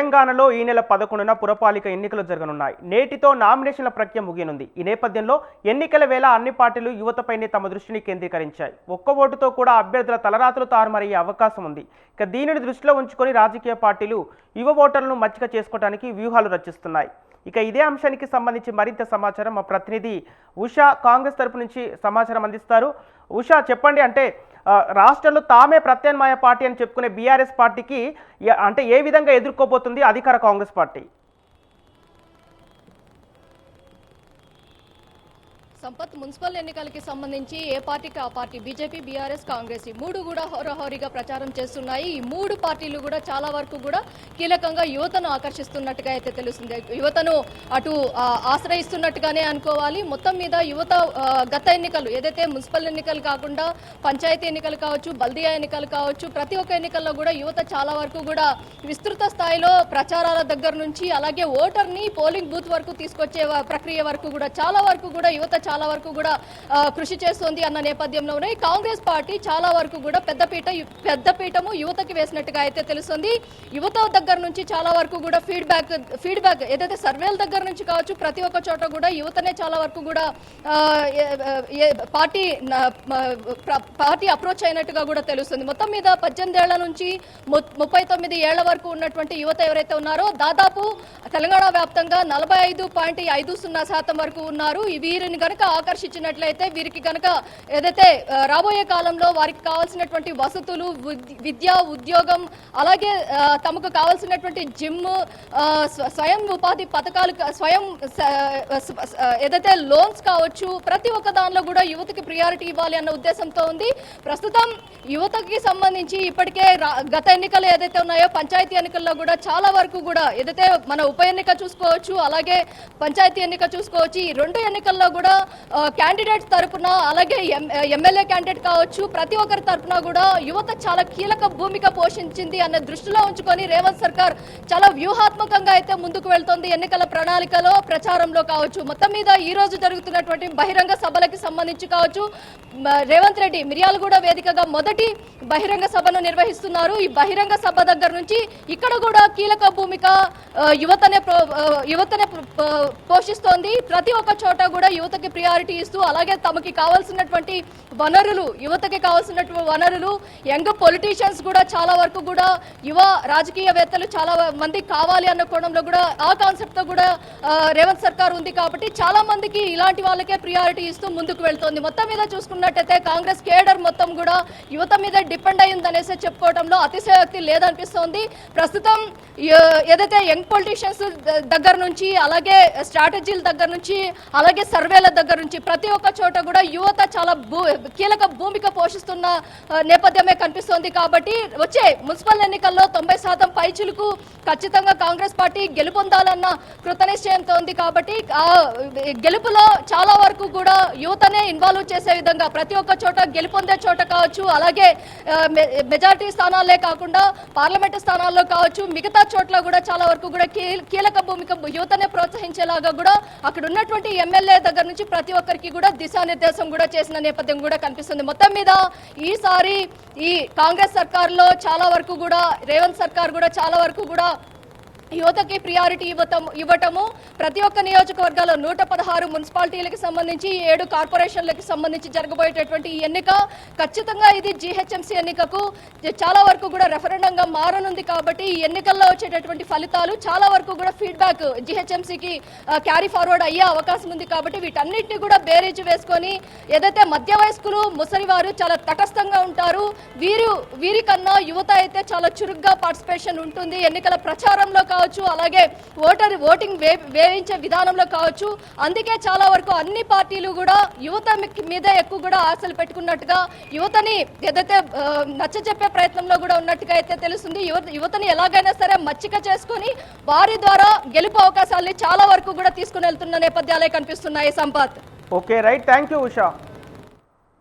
తెలంగాణలో ఈ నెల 11న పురపాలిక ఎన్నికలు జరగనున్నాయి. నేటితో నామినేషన్ల ప్రక్రియ ముగియనుంది. ఈ నేపథ్యంలో ఎన్నికల వేళ అన్ని పార్టీలు యువతపైనే తమ దృష్టిని కేంద్రీకరించాయి. ఒక్క ఓటుతో కూడా అభ్యర్థుల తలరాతలు తారుమారయ్యే అవకాశం ఉంది. ఇక దీనిని దృష్టిలో ఉంచుకొని రాజకీయ పార్టీలు యువ ఓటర్లను మచ్చిక చేసుకోవడానికి వ్యూహాలు రచిస్తున్నాయి. ఇక ఇదే అంశానికి సంబంధించి మరింత సమాచారం మా ప్రతినిధి ఉషా కాంగ్రెస్ తరపు నుంచి సమాచారం అందిస్తారు. ఉషా, చెప్పండి. అంటే రాష్ట్రంలో తామే ప్రత్యామ్నాయ పార్టీ అని చెప్పుకునే బీఆర్ఎస్ పార్టీకి అంటే ఏ విధంగా ఎదుర్కోబోతుంది అధికార కాంగ్రెస్ పార్టీ? సంపత్, మున్సిపల్ ఎన్నికలకి సంబంధించి ఏ పార్టీకి ఆ పార్టీ బీజేపీ, బీఆర్ఎస్, కాంగ్రెస్ ఈ మూడు కూడా హోరాహోరీగా ప్రచారం చేస్తున్నాయి. ఈ మూడు పార్టీలు కూడా చాలా వరకు కూడా కీలకంగా యువతను ఆకర్షిస్తున్నట్టుగా అయితే తెలుస్తుంది. యువతను అటు ఆశ్రయిస్తున్నట్టుగానే అనుకోవాలి. మొత్తం మీద యువత గత ఎన్నికలు ఏదైతే మున్సిపల్ ఎన్నికలు కాకుండా పంచాయతీ ఎన్నికలు కావచ్చు, బల్దియా ఎన్నికలు కావచ్చు, ప్రతి ఒక్క ఎన్నికల్లో కూడా యువత చాలా వరకు కూడా విస్తృత స్థాయిలో ప్రచారాల దగ్గర నుంచి అలాగే ఓటర్ని పోలింగ్ బూత్ వరకు తీసుకొచ్చే ప్రక్రియ వరకు కూడా చాలా వరకు కూడా యువత చాలా వరకు కూడా కృషి చేస్తోంది అన్న నేపథ్యంలోనే కాంగ్రెస్ పార్టీ చాలా వరకు కూడా పెద్దపీఠము యువతకి వేసినట్టుగా అయితే తెలుస్తుంది. యువత దగ్గర నుంచి చాలా వరకు కూడా ఫీడ్బ్యాక్ ఏదైతే సర్వేల దగ్గర నుంచి కావచ్చు, ప్రతి ఒక్క చోట కూడా యువతనే చాలా వరకు కూడా పార్టీ అప్రోచ్ అయినట్టుగా కూడా తెలుస్తుంది. మొత్తం మీద 18 ఏళ్ల నుంచి 39 ఏళ్ల వరకు ఉన్నటువంటి యువత ఎవరైతే ఉన్నారో దాదాపు తెలంగాణ వ్యాప్తంగా 45.50% వరకు ఉన్నారు. వీరిని కనుక ఆకర్షించినట్లయితే వీరికి కనుక ఏదైతే రాబోయే కాలంలో వారికి కావాల్సినటువంటి వసతులు, విద్య, ఉద్యోగం, అలాగే తమకు కావాల్సినటువంటి జిమ్, స్వయం ఉపాధి పథకాలు, ఏదైతే లోన్స్ కావచ్చు, ప్రతి ఒక్క దానిలో కూడా యువతకి ప్రియారిటీ ఇవ్వాలి అన్న ఉద్దేశంతో ఉంది. ప్రస్తుతం యువతకి సంబంధించి ఇప్పటికే గత ఎన్నికలు ఏదైతే ఉన్నాయో పంచాయతీ ఎన్నికల్లో కూడా చాలా వరకు కూడా ఏదైతే మన ఉప ఎన్నిక చూసుకోవచ్చు, అలాగే పంచాయతీ ఎన్నిక చూసుకోవచ్చు, ఈ రెండు ఎన్నికల్లో కూడా క్యాండిడేట్స్ తరపున అలాగే ఎమ్మెల్యే క్యాండిడేట్ కావచ్చు, ప్రతి ఒక్కరి తరపున కూడా యువత చాలా కీలక భూమిక పోషించింది అనే దృష్టిలో ఉంచుకొని రేవంత్ సర్కార్ చాలా వ్యూహాత్మకంగా అయితే ముందుకు వెళ్తోంది. ఎన్నికల ప్రణాళికలో ప్రచారంలో కావచ్చు, మొత్తం మీద ఈ రోజు జరుగుతున్నటువంటి బహిరంగ సభలకి సంబంధించి కావచ్చు, రేవంత్ రెడ్డి మిర్యాలగూడ వేదికగా మొదటి బహిరంగ సభను నిర్వహిస్తున్నారు. ఈ బహిరంగ సభ దగ్గర నుంచి ఇక్కడ కూడా కీలక భూమిక యువతనే పోషిస్తోంది. ప్రతి ఒక్క చోట కూడా యువతకి ప్రియారిటీ ఇస్తూ అలాగే తమకి కావాల్సినటువంటి వనరులు, యువతకి కావాల్సినటువంటి వనరులు, యంగ్ పొలిటీషియన్స్ కూడా చాలా వరకు కూడా యువ రాజకీయవేత్తలు చాలా మంది కావాలి అన్న కోణంలో కూడా ఆ కాన్సెప్ట్ తో కూడా రేవంత్ సర్కార్ ఉంది. కాబట్టి చాలా మందికి ఇలాంటి వాళ్ళకే ప్రియారిటీ ఇస్తూ ముందుకు వెళ్తోంది. మొత్తం మీద చూసుకున్నట్టయితే కాంగ్రెస్ కేడర్ మొత్తం కూడా యువత మీద డిపెండ్ అయ్యిందనేసి చెప్పుకోవడంలో అతిశయోక్తి లేదనిపిస్తోంది. ప్రస్తుతం ఏదైతే యంగ్ పొలిటీషియన్స్ దగ్గర నుంచి అలాగే స్ట్రాటజీల దగ్గర నుంచి అలాగే సర్వేల దగ్గర నుంచి ప్రతి ఒక్క చోట కూడా యువత చాలా కీలక భూమిక పోషిస్తున్న నేపథ్యమే కనిపిస్తోంది. కాబట్టి వచ్చే మున్సిపల్ ఎన్నికల్లో 90% పైచిలకు ఖచ్చితంగా కాంగ్రెస్ పార్టీ గెలుపొందాలన్న కృతనిశ్చయంతో ఉంది. కాబట్టి ఆ గెలుపులో చాలా వరకు కూడా యువతనే ఇన్వాల్వ్ చేసే విధంగా ప్రతి ఒక్క చోట గెలుపొందే చోట కావచ్చు, అలాగే మెజారిటీ స్థానాలే కాకుండా పార్లమెంటు స్థానాల్లో కావచ్చు, మిగతా చోట్ల కూడా చాలా వరకు కూడా కీలక భూమిక యువతనే ప్రోత్సహించేలాగా కూడా అక్కడ ఉన్నటువంటి ఎమ్మెల్యే దగ్గర నుంచి ప్రతి ఒక్కరికి కూడా దిశానిర్దేశం కూడా చేసిన నేపథ్యం కూడా కనిపిస్తుంది. మొత్తం మీద ఈసారి ఈ కాంగ్రెస్ సర్కార్లో చాలా వరకు కూడా రేవంత్ సర్కార్ కూడా చాలా వరకు కూడా యువతకి ప్రియారిటీ ఇవ్వటము, ప్రతి ఒక్క నియోజకవర్గాల్లో 116 మున్సిపాలిటీలకు సంబంధించి 7 కార్పొరేషన్లకు సంబంధించి జరగబోయేటటువంటి ఈ ఎన్నిక ఖచ్చితంగా ఇది జీహెచ్ఎంసీ ఎన్నికకు చాలా వరకు కూడా రెఫరెండంగా మారనుంది. కాబట్టి ఈ ఎన్నికల్లో వచ్చేటటువంటి ఫలితాలు చాలా వరకు కూడా ఫీడ్బ్యాక్ జీహెచ్ఎంసీకి క్యారీ ఫార్వర్డ్ అయ్యే అవకాశం ఉంది. కాబట్టి వీటన్నిటిని కూడా బేరీజు వేసుకొని ఏదైతే మధ్య వయస్కులు, ముసలివారు చాలా తటస్థంగా ఉంటారు, వీరికన్నా యువత అయితే చాలా చురుగ్గా పార్టిసిపేషన్ ఉంటుంది. ఎన్నికల ప్రచారంలో కావచ్చు, అలాగే ఓటింగ్ వేయించే విధానంలో కావచ్చు. అందుకే చాలా వరకు అన్ని పార్టీలు కూడా యువత మీద ఎక్కువ కూడా ఆశలు పెట్టుకున్నట్టుగా యువతని ఏదైతే నచ్చజెప్పే ప్రయత్నంలో కూడా ఉన్నట్టుగా అయితే తెలుస్తుంది. యువతని ఎలాగైనా సరే మచ్చిక చేసుకుని వారి ద్వారా గెలుపు అవకాశాలని చాలా వరకు కూడా తీసుకుని వెళ్తున్న నేపథ్యాలే కనిపిస్తున్నాయి. Sampath. Okay, right. Thank you Usha.